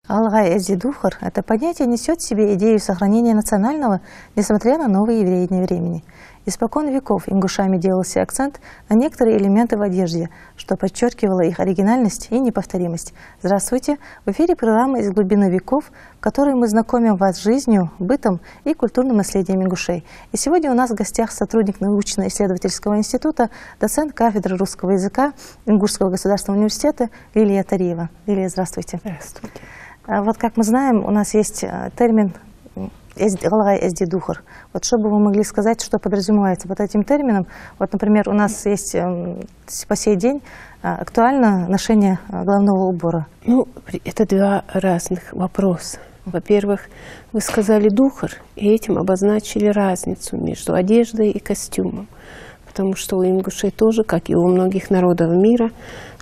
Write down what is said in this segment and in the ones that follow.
Алгай эзди-духр – это понятие несет в себе идею сохранения национального, несмотря на новые еврейные времени. Испокон веков ингушами делался акцент на некоторые элементы в одежде, что подчеркивало их оригинальность и неповторимость. Здравствуйте! В эфире программа «Из глубины веков», в которой мы знакомим вас с жизнью, бытом и культурным наследием ингушей. И сегодня у нас в гостях сотрудник научно-исследовательского института, доцент кафедры русского языка Ингушского государственного университета Лилия Тариева. Лилия, здравствуйте! Здравствуйте! Вот как мы знаем, у нас есть термин «алгай эзди-духр». Вот что бы вы могли сказать, что подразумевается под этим термином? Вот, например, у нас есть по сей день актуально ношение головного убора. Ну, это два разных вопроса. Во-первых, вы сказали «духр», и этим обозначили разницу между одеждой и костюмом. Потому что у ингушей тоже, как и у многих народов мира,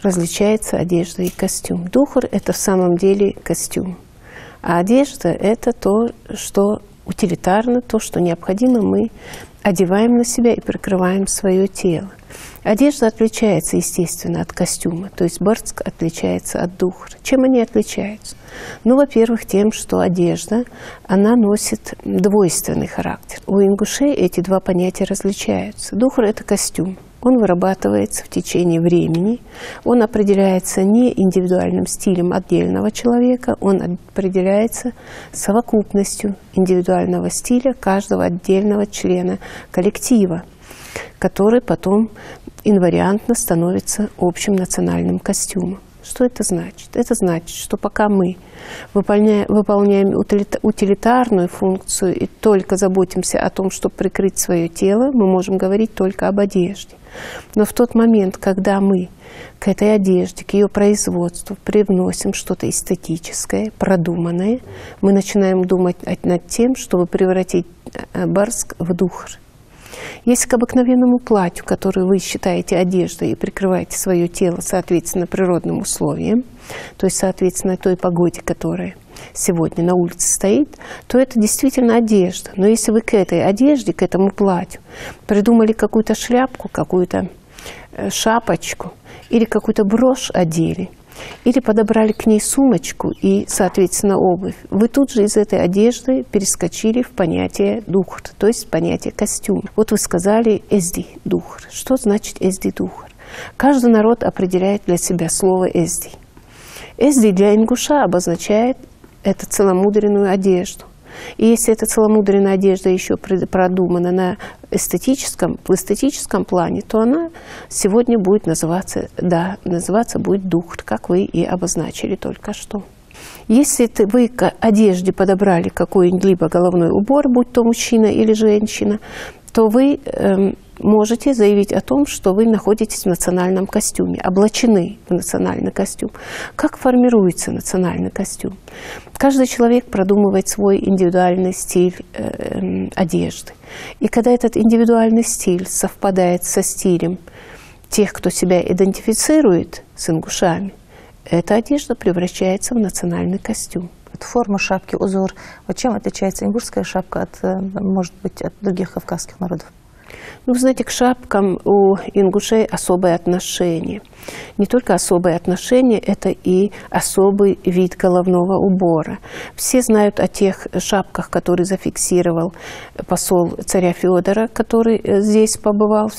различается одежда и костюм. Духр – это в самом деле костюм. А одежда – это то, что утилитарно, то, что необходимо, мы одеваем на себя и прикрываем свое тело. Одежда отличается, естественно, от костюма, то есть барцк отличается от духра. Чем они отличаются? Ну, во-первых, тем, что одежда, она носит двойственный характер. У ингушей эти два понятия различаются. Духр – это костюм. Он вырабатывается в течение времени, он определяется не индивидуальным стилем отдельного человека, он определяется совокупностью индивидуального стиля каждого отдельного члена коллектива, который потом инвариантно становится общим национальным костюмом. Что это значит? Это значит, что пока мы выполняем утилитарную функцию и только заботимся о том, чтобы прикрыть свое тело, мы можем говорить только об одежде. Но в тот момент, когда мы к этой одежде, к ее производству привносим что-то эстетическое, продуманное, мы начинаем думать над тем, чтобы превратить барцк в духр. Если к обыкновенному платью, которое вы считаете одеждой и прикрываете свое тело, соответственно, природным условиям, то есть, соответственно, той погоде, которая сегодня на улице стоит, то это действительно одежда. Но если вы к этой одежде, к этому платью придумали какую-то шляпку, какую-то шапочку или какую-то брошь одели, или подобрали к ней сумочку и, соответственно, обувь, вы тут же из этой одежды перескочили в понятие духр, то есть понятие костюм. Вот вы сказали эзди-духр. Что значит эзди-духр? Каждый народ определяет для себя слово эзди. Эзди для ингуша обозначает эту целомудренную одежду. И если эта целомудренная одежда еще продумана в эстетическом плане, то она сегодня будет называться будет духр, как вы и обозначили только что. Если вы к одежде подобрали какой-либо головной убор, будь то мужчина или женщина, то вы можете заявить о том, что вы находитесь в национальном костюме, облачены в национальный костюм. Как формируется национальный костюм? Каждый человек продумывает свой индивидуальный стиль одежды. И когда этот индивидуальный стиль совпадает со стилем тех, кто себя идентифицирует с ингушами, эта одежда превращается в национальный костюм. Форма шапки, узор. Вот чем отличается ингушская шапка от, может быть, от других кавказских народов? Ну, вы знаете, к шапкам у ингушей особое отношение. Не только особое отношение, это и особый вид головного убора. Все знают о тех шапках, которые зафиксировал посол царя Федора, который здесь побывал в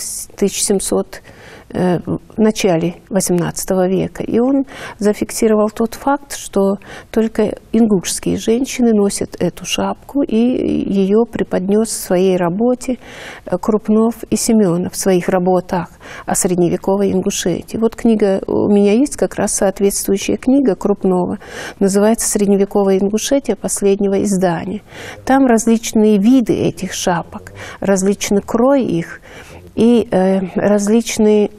начале XVIII века. И он зафиксировал тот факт, что только ингушские женщины носят эту шапку, и ее преподнес в своей работе Крупнов и Семенов в своих работах о средневековой Ингушетии. Вот книга у меня есть, как раз соответствующая книга Крупнова, называется «Средневековая Ингушетия» последнего издания. Там различные виды этих шапок, различный крой их и различные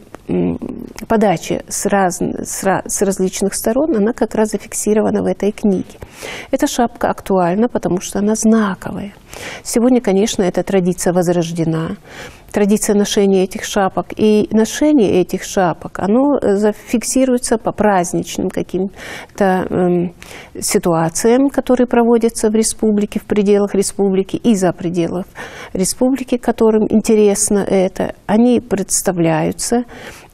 подачи с различных сторон, она как раз зафиксирована в этой книге. Эта шапка актуальна, потому что она знаковая. Сегодня, конечно, эта традиция возрождена. Традиция ношения этих шапок. И ношение этих шапок, оно зафиксируется по праздничным каким-то ситуациям, которые проводятся в республике, в пределах республики и за пределов республики, которым интересно это. Они представляются,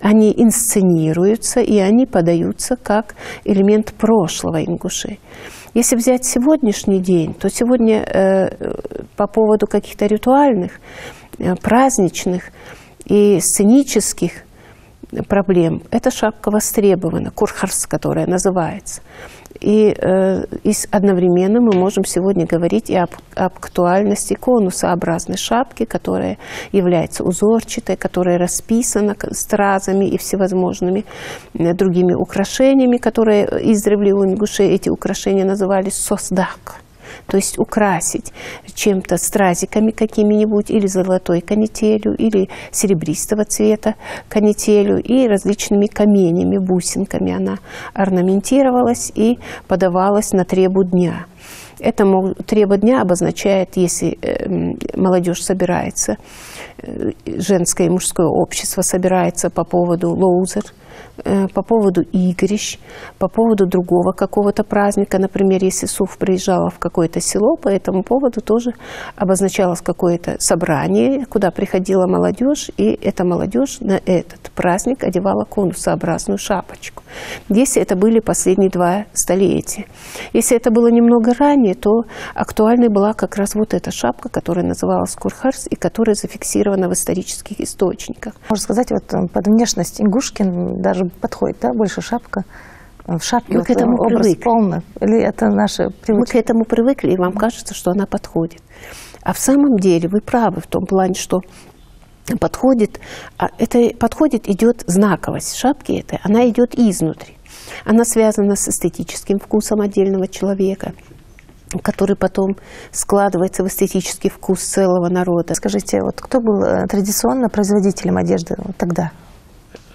они инсценируются, и они подаются как элемент прошлого ингушей. Если взять сегодняшний день, то сегодня по поводу каких-то ритуальных, праздничных и сценических проблем эта шапка востребована, курхарс, которая называется. И одновременно мы можем сегодня говорить и об актуальности конусообразной шапки, которая является узорчатой, которая расписана стразами и всевозможными другими украшениями, которые издревле у ингушей эти украшения назывались создак. То есть украсить чем-то стразиками какими-нибудь, или золотой канителью, или серебристого цвета канителью, и различными каменями, бусинками она орнаментировалась и подавалась на требу дня. Это треба дня обозначает, если молодежь собирается, женское и мужское общество собирается по поводу лоузер, по поводу игрищ, по поводу другого какого-то праздника. Например, если СУФ приезжала в какое-то село, по этому поводу тоже обозначалось какое-то собрание, куда приходила молодежь, и эта молодежь на этот праздник одевала конусообразную шапочку. Если это были последние 2 столетия. Если это было немного ранее, то актуальной была как раз вот эта шапка, которая называлась курхарс и которая зафиксирована в исторических источниках. Можно сказать, вот под внешность Ингушкин даже подходит, да, больше шапка. В шапке мы к этому привыкли. Полный, или это наши привычки? Мы к этому привыкли, и вам кажется, что она подходит. А в самом деле вы правы в том плане, что подходит, идет знаковость шапки этой, она идет изнутри. Она связана с эстетическим вкусом отдельного человека, который потом складывается в эстетический вкус целого народа. Скажите, вот кто был традиционно производителем одежды вот тогда?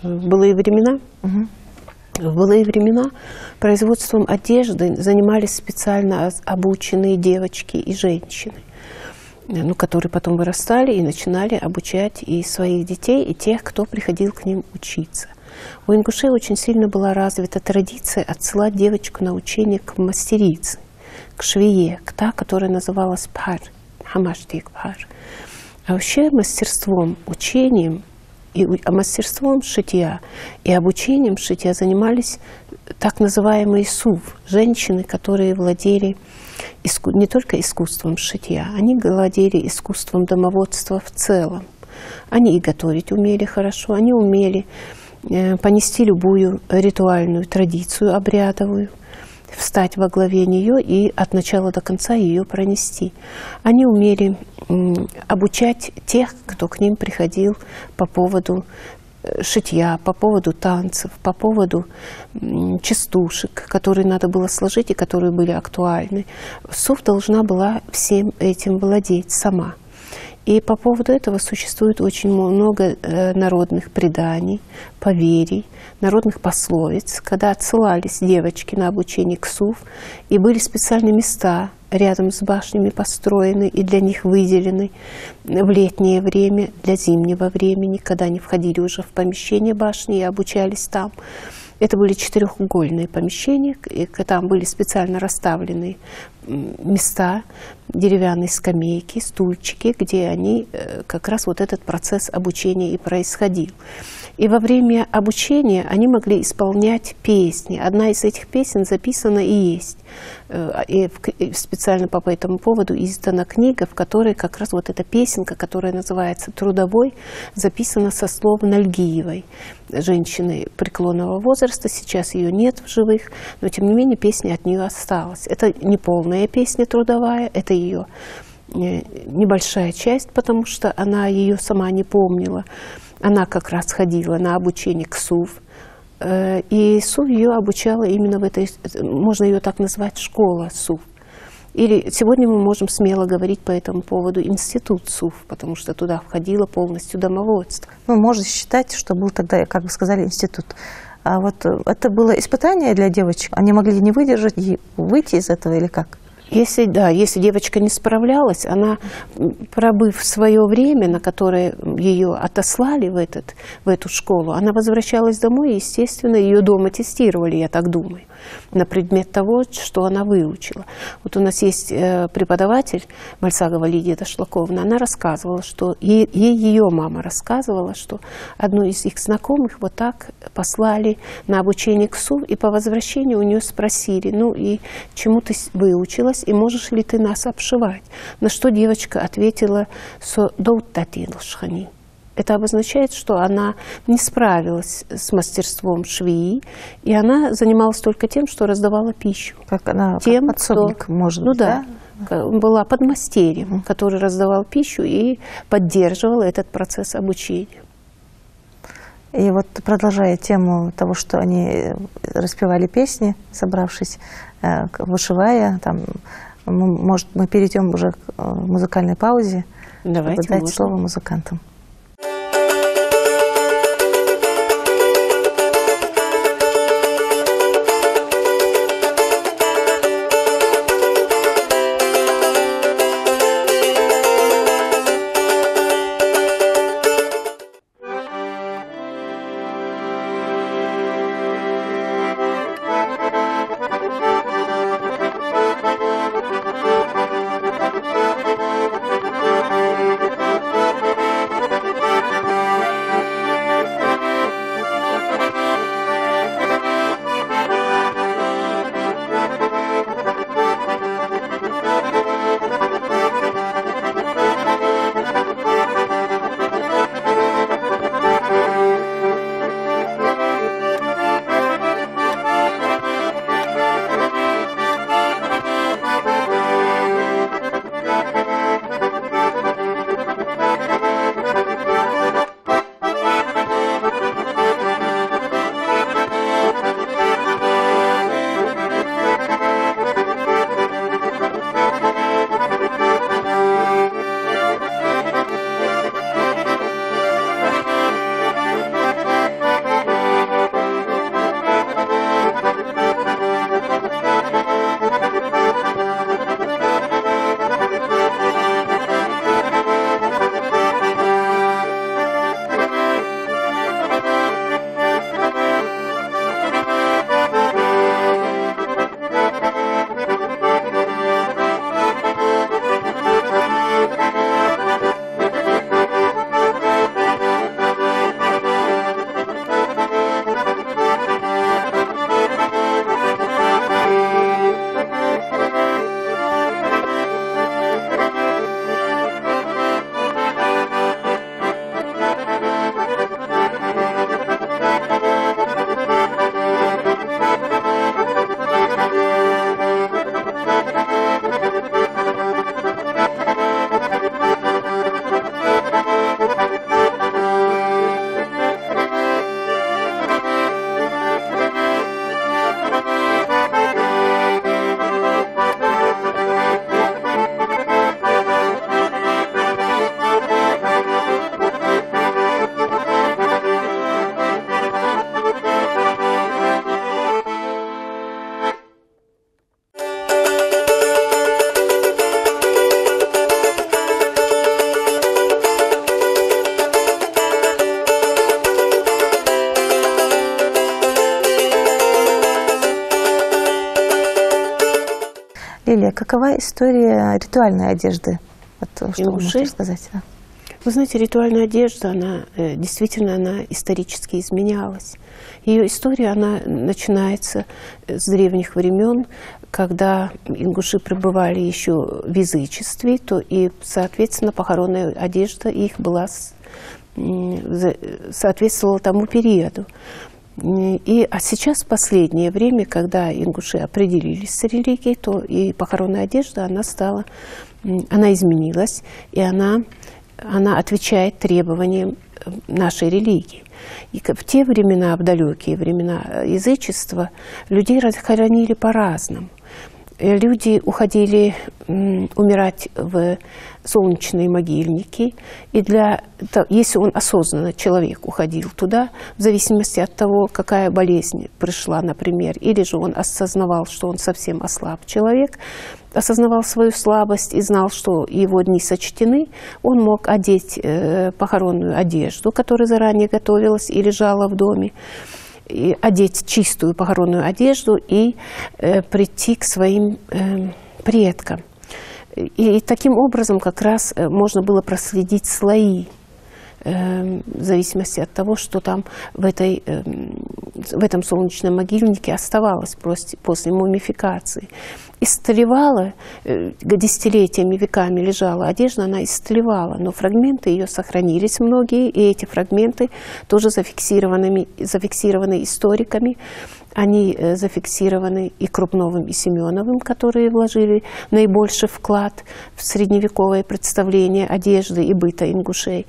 В былые времена? В былые времена производством одежды занимались специально обученные девочки и женщины, которые потом вырастали и начинали обучать и своих детей, и тех, кто приходил к ним учиться. У ингушей очень сильно была развита традиция отсылать девочку на учение к мастерице, к швее, к та, которая называлась пар, хамаштик пар. А вообще мастерством, учением, мастерством шитья и обучением шитья занимались так называемые сув, женщины, которые владели не только искусством шитья, они владели искусством домоводства в целом. Они и готовить умели хорошо, они умели понести любую ритуальную традицию обрядовую, встать во главе нее и от начала до конца ее пронести. Они умели обучать тех, кто к ним приходил по поводу шитья, по поводу танцев, по поводу частушек, которые надо было сложить и которые были актуальны. СУФ должна была всем этим владеть сама. И по поводу этого существует очень много народных преданий, поверий, народных пословиц, когда отсылались девочки на обучение к СУФ, и были специальные места рядом с башнями построены и для них выделены в летнее время, для зимнего времени, когда они входили уже в помещение башни и обучались там. Это были 4-угольные помещения, и там были специально расставлены места, деревянные скамейки, стульчики, где они, как раз вот этот процесс обучения и происходил. И во время обучения они могли исполнять песни. Одна из этих песен записана и есть. И специально по этому поводу издана книга, в которой как раз вот эта песенка, которая называется «Трудовой», записана со слов Нальгиевой, женщины преклонного возраста. Сейчас ее нет в живых, но тем не менее песня от нее осталась. Это не полная песня трудовая, это ее небольшая часть, потому что она ее сама не помнила. Она как раз ходила на обучение к СУФ, и СУФ ее обучала именно в этой, можно ее так назвать, школа СУФ. Или сегодня мы можем смело говорить по этому поводу институт СУФ, потому что туда входило полностью домоводство. Ну, можно считать, что был тогда, как вы сказали, институт. А вот это было испытание для девочек? Они могли не выдержать и выйти из этого или как? Если девочка не справлялась, она, пробыв свое время, на которое ее отослали в эту школу, она возвращалась домой, и, естественно, ее дома тестировали, я так думаю, на предмет того, что она выучила. Вот у нас есть преподаватель Мальсагова Лидия Дашлаковна, она рассказывала, что ее мама рассказывала, что одну из их знакомых вот так послали на обучение к СУ, и по возвращению у нее спросили: ну и чему ты выучилась, и можешь ли ты нас обшивать? На что девочка ответила: «Со доутатилшхани». Это обозначает, что она не справилась с мастерством швеи, и она занималась только тем, что раздавала пищу. Как она, тем, как подсобник, может быть, да? Была подмастерьем, который раздавал пищу и поддерживал этот процесс обучения. И вот, продолжая тему того, что они распевали песни, собравшись, вышивая, там, может, мы перейдем уже к музыкальной паузе. Давайте, чтобы дать слово музыкантам. Лилия, какова история ритуальной одежды? Вот, что вы можете сказать? Да? Вы знаете, ритуальная одежда, она действительно исторически изменялась. Ее история, она начинается с древних времен, когда ингуши пребывали еще в язычестве, то и, соответственно, похоронная одежда их была, соответствовала тому периоду. А сейчас, в последнее время, когда ингуши определились с религией, то и похоронная одежда, она изменилась, и она отвечает требованиям нашей религии. И в те времена, в далекие времена язычества, людей хоронили по-разному. люди уходили умирать в солнечные могильники. И если он осознанно, человек, уходил туда, в зависимости от того, какая болезнь пришла, например, или же он осознавал, что он совсем ослаб человек, осознавал свою слабость и знал, что его дни сочтены, он мог одеть похоронную одежду, которая заранее готовилась и лежала в доме, и одеть чистую похоронную одежду и прийти к своим предкам. И таким образом как раз можно было проследить слои, в зависимости от того, что там в этом солнечном могильнике оставалось после мумификации. Истлевала, десятилетиями, веками лежала одежда, она истлевала, но фрагменты ее сохранились многие, и эти фрагменты тоже зафиксированы историками. Они зафиксированы и Крупновым, и Семеновым, которые вложили наибольший вклад в средневековое представление одежды и быта ингушей.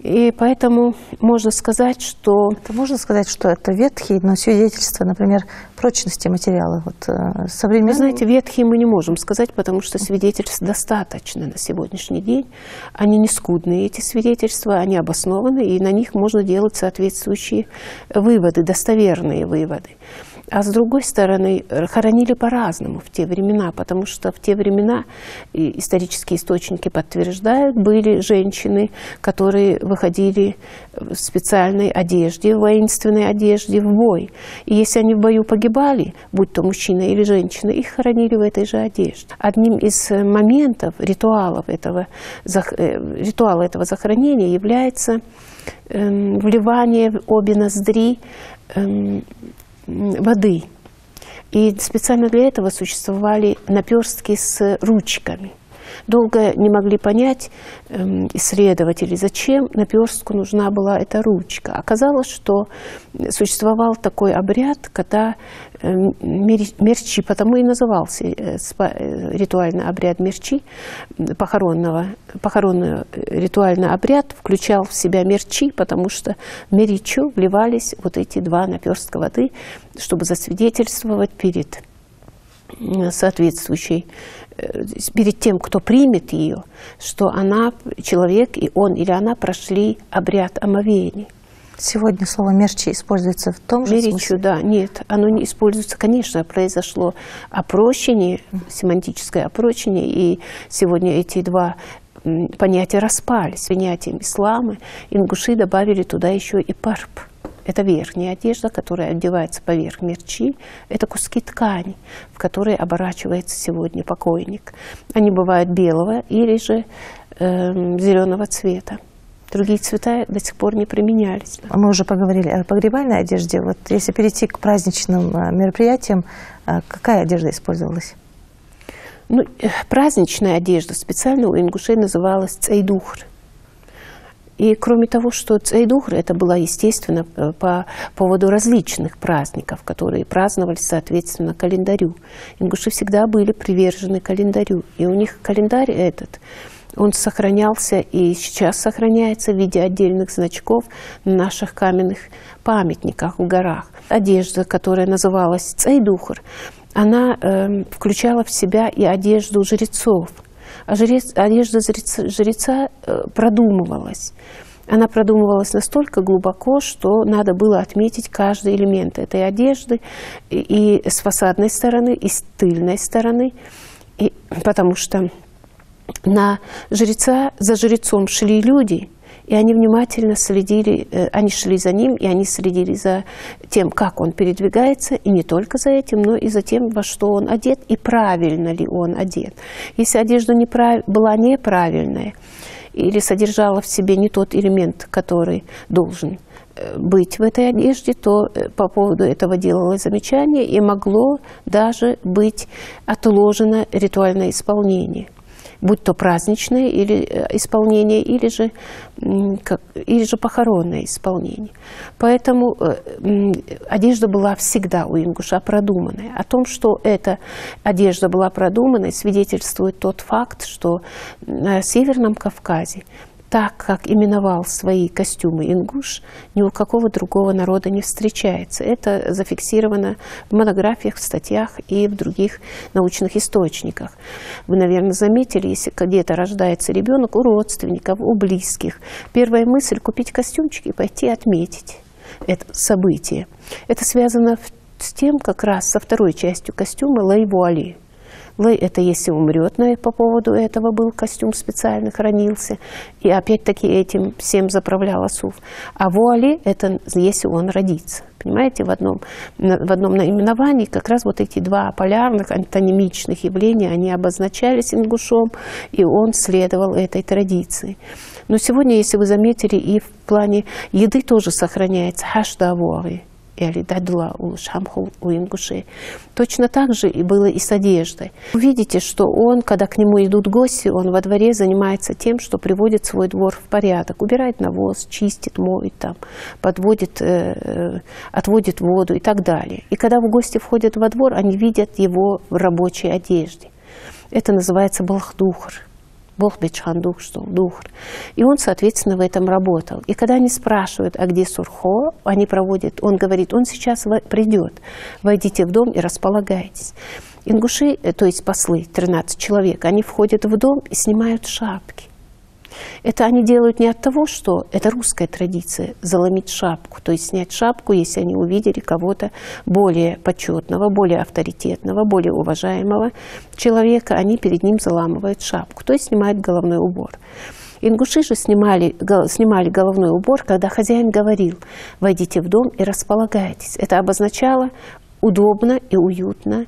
И поэтому можно сказать, что... это ветхие, но свидетельства, например, прочности материала. Вы знаете, ветхие мы не можем сказать, потому что свидетельств достаточно на сегодняшний день. Они не скудные, эти свидетельства, они обоснованы, и на них можно делать соответствующие выводы, достоверные выводы. А с другой стороны, хоронили по-разному в те времена, потому что в те времена, исторические источники подтверждают, были женщины, которые выходили в специальной одежде, в воинственной одежде в бой. И если они в бою погибали, будь то мужчина или женщина, их хоронили в этой же одежде. Одним из моментов, ритуала этого захоронения является вливание в обе ноздри воды. И специально для этого существовали наперстки с ручками. Долго не могли понять исследователи, зачем наперстку нужна была эта ручка. Оказалось, что существовал такой обряд, когда мерчи, потому и назывался ритуальный обряд мерчи, похоронный ритуальный обряд включал в себя мерчи, потому что в меричу вливались вот эти два наперстка воды, чтобы засвидетельствовать перед перед тем, кто примет ее, что человек, и он или она прошли обряд омовения. Сегодня слово «мерчи» используется в том же смысле? Да, нет, оно не используется. Конечно, произошло опрощение, семантическое опрощение, и сегодня эти два понятия распались. С принятием ислама ингуши добавили туда еще и парп. Это верхняя одежда, которая одевается поверх мерчи. Это куски ткани, в которые оборачивается сегодня покойник. Они бывают белого или же зеленого цвета. Другие цвета до сих пор не применялись. Мы уже поговорили о погребальной одежде. Вот если перейти к праздничным мероприятиям, какая одежда использовалась? Праздничная одежда специально у ингушей называлась цейдухр. И кроме того, что цейдухр, это было, естественно, по поводу различных праздников, которые праздновались соответственно календарю. Ингуши всегда были привержены календарю. И у них календарь этот, он сохранялся и сейчас сохраняется в виде отдельных значков на наших каменных памятниках в горах. Одежда, которая называлась цейдухр, она включала в себя и одежду жрецов. Одежда жреца продумывалась. Она продумывалась настолько глубоко, что надо было отметить каждый элемент этой одежды и с фасадной стороны, и с тыльной стороны, потому что за жрецом шли люди, и они внимательно следили, они шли за ним, и они следили за тем, как он передвигается, и не только за этим, но и за тем, во что он одет, и правильно ли он одет. Если одежда была неправильная, или содержала в себе не тот элемент, который должен быть в этой одежде, то по поводу этого делалось замечание, и могло даже быть отложено ритуальное исполнение. Будь то праздничное исполнение, или же похоронное исполнение. Поэтому одежда была всегда у ингуша продуманная. О том, что эта одежда была продуманной, свидетельствует тот факт, что на Северном Кавказе так, как именовал свои костюмы ингуш, ни у какого другого народа не встречается. Это зафиксировано в монографиях, в статьях и в других научных источниках. Вы, наверное, заметили, если где-то рождается ребенок, у родственников, у близких, первая мысль – купить костюмчик и пойти отметить это событие. Это связано с тем, как раз со второй частью костюма лей-вуали. Лей – это если умрет, по поводу этого был костюм специально хранился. И опять-таки этим всем заправлял Асуф. А вуали – это если он родится. Понимаете, в одном наименовании как раз вот эти два полярных антонимичных явления, они обозначались ингушом, и он следовал этой традиции. Но сегодня, если вы заметили, и в плане еды тоже сохраняется хашдавуари. Точно так же и было и с одеждой. Вы видите, что он, когда к нему идут гости, он во дворе занимается тем, что приводит свой двор в порядок, убирает навоз, чистит, моет, там, подводит, отводит воду и так далее. И когда в гости входят во двор, они видят его в рабочей одежде. Это называется балхдухр. Бог бечхандух, что духр. И он, соответственно, в этом работал. И когда они спрашивают, а где Сурхо, они проводят, он говорит, он сейчас придет, войдите в дом и располагайтесь. Ингуши, то есть послы, 13 человек, они входят в дом и снимают шапки. Это они делают не от того, что это русская традиция, заломить шапку, то есть снять шапку, если они увидели кого-то более почетного, более авторитетного, более уважаемого человека, они перед ним заламывают шапку, то есть снимают головной убор. Ингуши же снимали головной убор, когда хозяин говорил, войдите в дом и располагайтесь. Это обозначало удобно и уютно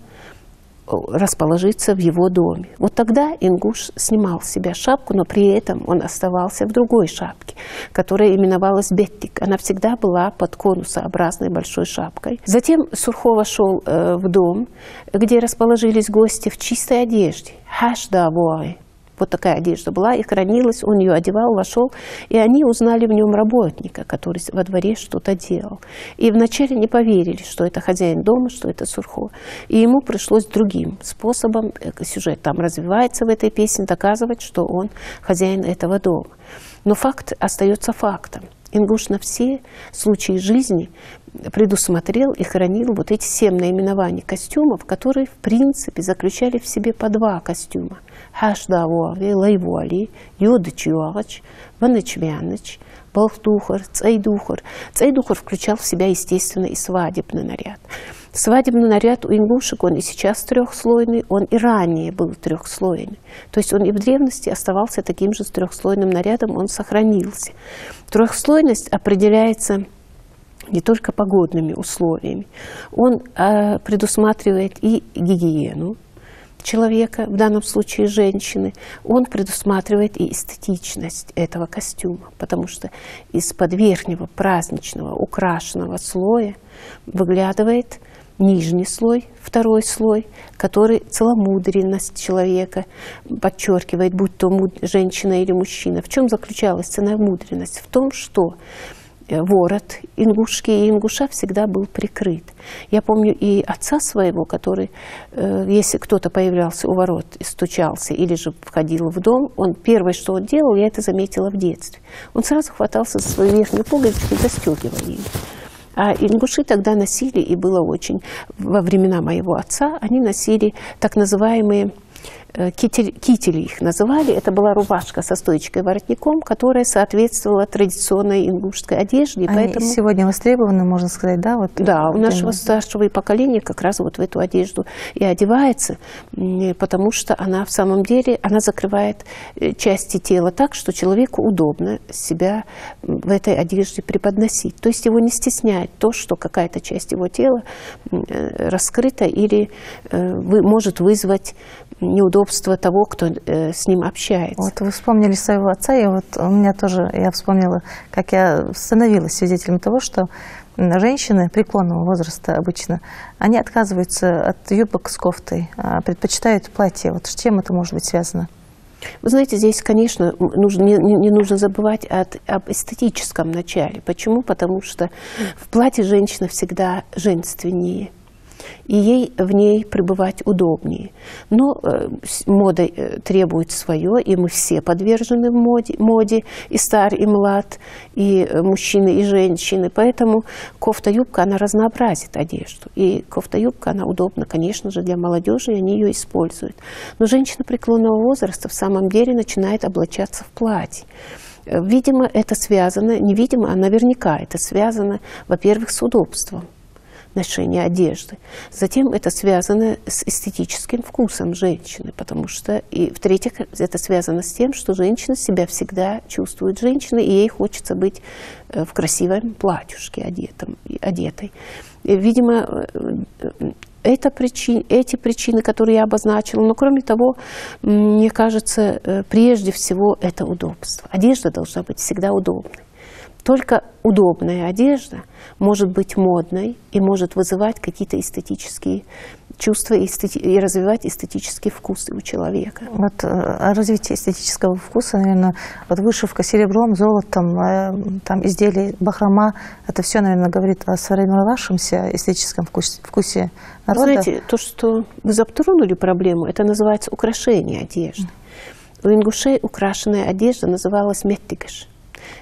расположиться в его доме. Вот тогда ингуш снимал с себя шапку, но при этом он оставался в другой шапке, которая именовалась беттик. Она всегда была под конусообразной большой шапкой. Затем Сурхо вошел в дом, где расположились гости в чистой одежде. Хашдавуари. Вот такая одежда была и хранилась, он ее одевал, вошел, и они узнали в нем работника, который во дворе что-то делал. И вначале не поверили, что это хозяин дома, что это Сурхо. И ему пришлось другим способом, сюжет там развивается в этой песне, доказывать, что он хозяин этого дома. Но факт остается фактом. Ингуш на все случаи жизни предусмотрел и хранил вот эти 7 наименований костюмов, которые, в принципе, заключали в себе по 2 костюма. Хашдавуари, лей-вуали, юдыч-юагач, ваныч-вяныч, балхдухар, цейдухар. Цейдухар включал в себя, естественно, и свадебный наряд. Свадебный наряд у ингушек, он и сейчас 3-слойный, он и ранее был 3-слойный. То есть он и в древности оставался таким же 3-слойным нарядом, он сохранился. 3-слойность определяется не только погодными условиями. Он предусматривает и гигиену человека, в данном случае женщины. Он предусматривает и эстетичность этого костюма, потому что из-под верхнего праздничного украшенного слоя выглядывает нижний слой, 2-й слой, который целомудренность человека подчеркивает, будь то женщина или мужчина. В чем заключалась целомудренность? В том, что ворот ингушки и ингуша всегда был прикрыт. Я помню и отца своего, который, если кто-то появлялся у ворот и стучался, или же входил в дом, он первое, что он делал, я это заметила в детстве, он сразу хватался за свою верхнюю пуговицу и застегивал ее. А ингуши тогда носили, и было очень, во времена моего отца, они носили так называемые кители их называли. Это была рубашка со стоечкой воротником, которая соответствовала традиционной ингушской одежде. Они поэтому сегодня востребованы, можно сказать, да? Вот да, у нашего старшего поколения как раз вот в эту одежду и одевается, потому что она в самом деле, она закрывает части тела так, что человеку удобно себя в этой одежде преподносить. То есть его не стесняет то, что какая-то часть его тела раскрыта или может вызвать неудобство того, кто с ним общается. Вот вы вспомнили своего отца, и вот у меня тоже, я вспомнила, как я становилась свидетелем того, что женщины преклонного возраста обычно, они отказываются от юбок с кофтой, предпочитают платье. Вот с чем это может быть связано? Вы знаете, здесь, конечно, не нужно забывать об эстетическом начале. Почему? Потому что в платье женщина всегда женственнее. и ей в ней пребывать удобнее. Но мода требует свое, и мы все подвержены моде, и стар, и млад, и мужчины, и женщины. Поэтому кофта-юбка, она разнообразит одежду. И кофта-юбка, она удобна, конечно же, для молодежи, и они ее используют. Но женщина преклонного возраста в самом деле начинает облачаться в платье. Видимо, это связано, невидимо, а наверняка это связано, во-первых, с удобством ношения одежды. Затем это связано с эстетическим вкусом женщины, потому что, и в-третьих, это связано с тем, что женщина себя всегда чувствует женщиной, и ей хочется быть в красивом платьюшке одетой. И, видимо, эти причины, которые я обозначила, но кроме того, мне кажется, прежде всего это удобство. Одежда должна быть всегда удобной. Только удобная одежда может быть модной и может вызывать какие-то эстетические чувства и развивать эстетические вкусы у человека. Вот о развитии эстетического вкуса, наверное, вот вышивка серебром, золотом, там изделия бахрома, это все, наверное, говорит о сформировавшемся эстетическом вкусе народа. Вы знаете, то, что вы затронули проблему, это называется украшение одежды. У ингушей украшенная одежда называлась меттигаш.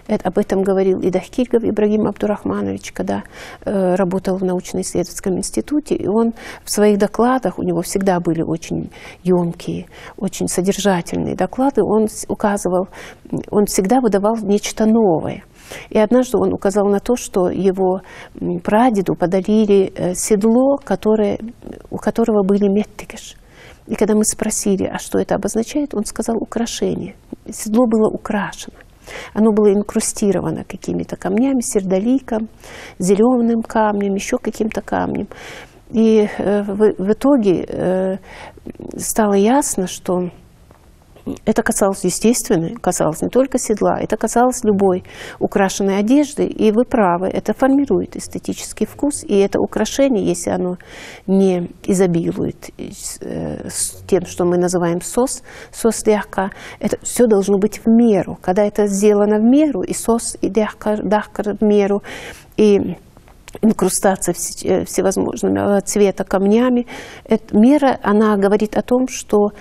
Об этом говорил и Дахкиргов Ибрагим Абдурахманович, когда работал в научно-исследовательском институте. И он в своих докладах, у него всегда были очень емкие, очень содержательные доклады, он указывал, он всегда выдавал нечто новое. И однажды он указал на то, что его прадеду подарили седло, у которого были меттигаш. И когда мы спросили, а что это обозначает, он сказал украшение. Седло было украшено. Оно было инкрустировано какими-то камнями, сердоликом, зеленым камнем, еще каким-то камнем. И в итоге стало ясно, что это касалось, естественно, касалось не только седла, это касалось любой украшенной одежды. И вы правы, это формирует эстетический вкус. И это украшение, если оно не изобилует с тем, что мы называем сос дяхка, это все должно быть в меру. Когда это сделано в меру, и сос, и дяхка в меру, и инкрустация всевозможными цвета камнями. Эта мера, она говорит о том, что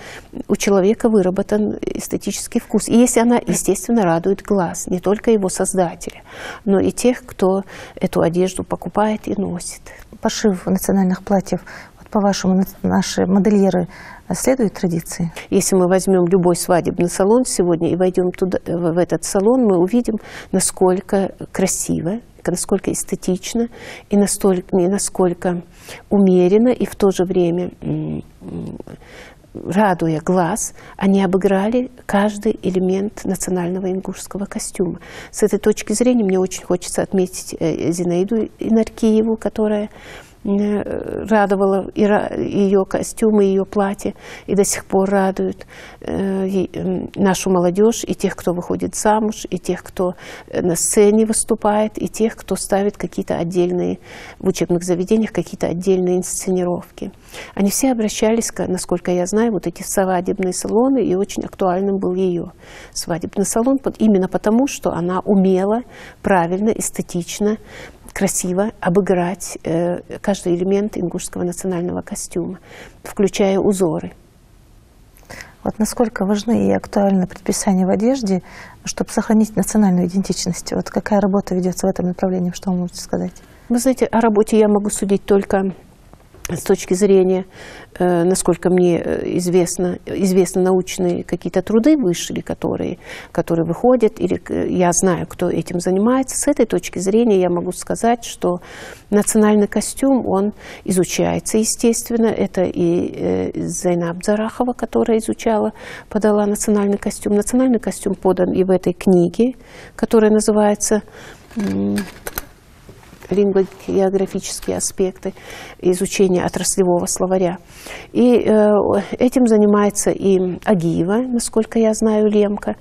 у человека выработан эстетический вкус. И если она, естественно, радует глаз, не только его создателя, но и тех, кто эту одежду покупает и носит. Пошив национальных платьев, вот по-вашему, наши модельеры следуют традиции? Если мы возьмем любой свадебный салон сегодня и войдем туда, в этот салон, мы увидим, насколько красиво, насколько эстетично и насколько умеренно, и в то же время радуя глаз, они обыграли каждый элемент национального ингушского костюма. С этой точки зрения мне очень хочется отметить Зинаиду Инаркиеву, которая радовала ее костюмы, ее платье, и до сих пор радуют нашу молодежь, и тех, кто выходит замуж, и тех, кто на сцене выступает, и тех, кто ставит какие-то отдельные, в учебных заведениях, какие-то отдельные инсценировки. Они все обращались, насколько я знаю, вот эти свадебные салоны, и очень актуальным был ее свадебный салон, именно потому, что она умела правильно, эстетично, красиво обыграть каждый элемент ингушского национального костюма, включая узоры. Вот насколько важны и актуальны предписания в одежде, чтобы сохранить национальную идентичность? Вот какая работа ведется в этом направлении, что вы можете сказать? Вы знаете, о работе я могу судить только с точки зрения, насколько мне известны научные какие-то труды вышли, которые выходят, или я знаю, кто этим занимается. С этой точки зрения я могу сказать, что национальный костюм, он изучается, естественно. Это и Зайнаб Зарахова, которая подала национальный костюм. Национальный костюм подан и в этой книге, которая называется «Лингвогеографические аспекты изучения отраслевого словаря». И этим занимается и Агиева, насколько я знаю, Лемка.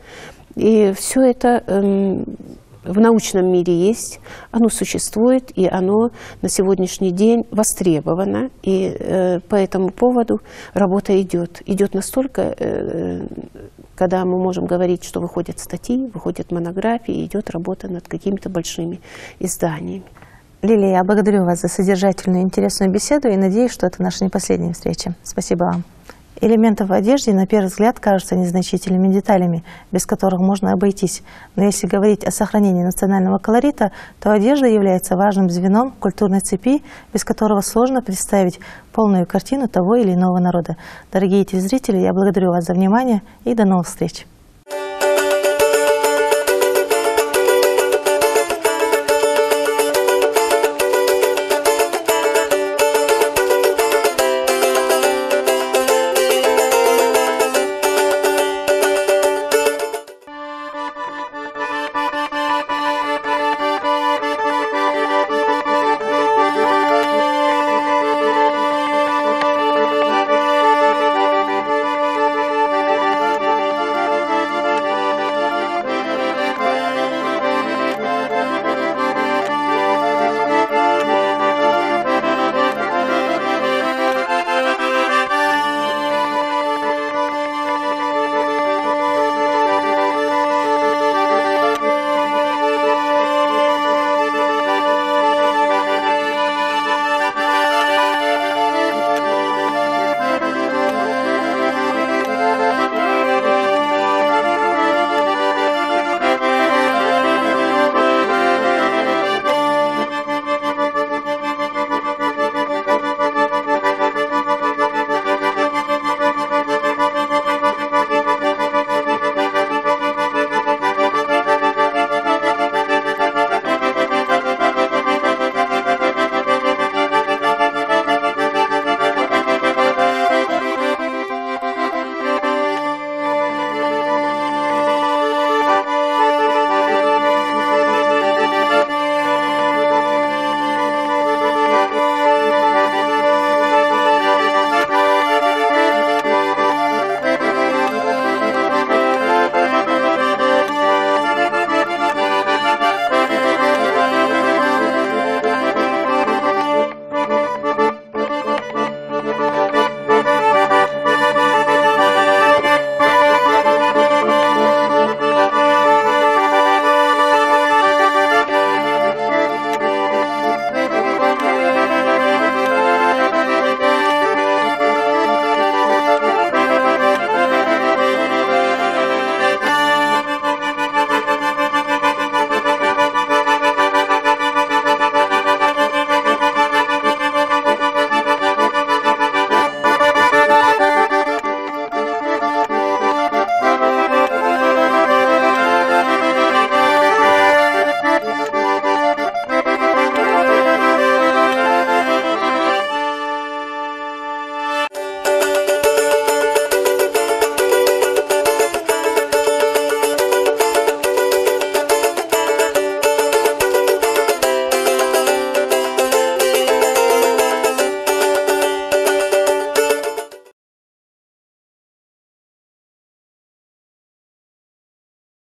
И все это в научном мире есть, оно существует, и оно на сегодняшний день востребовано. И по этому поводу работа идет. Идет настолько, когда мы можем говорить, что выходят статьи, выходят монографии, идет работа над какими-то большими изданиями. Лилия, я благодарю вас за содержательную и интересную беседу и надеюсь, что это наша не последняя встреча. Спасибо вам. Элементы в одежде, на первый взгляд, кажутся незначительными деталями, без которых можно обойтись. Но если говорить о сохранении национального колорита, то одежда является важным звеном культурной цепи, без которого сложно представить полную картину того или иного народа. Дорогие телезрители, я благодарю вас за внимание и до новых встреч.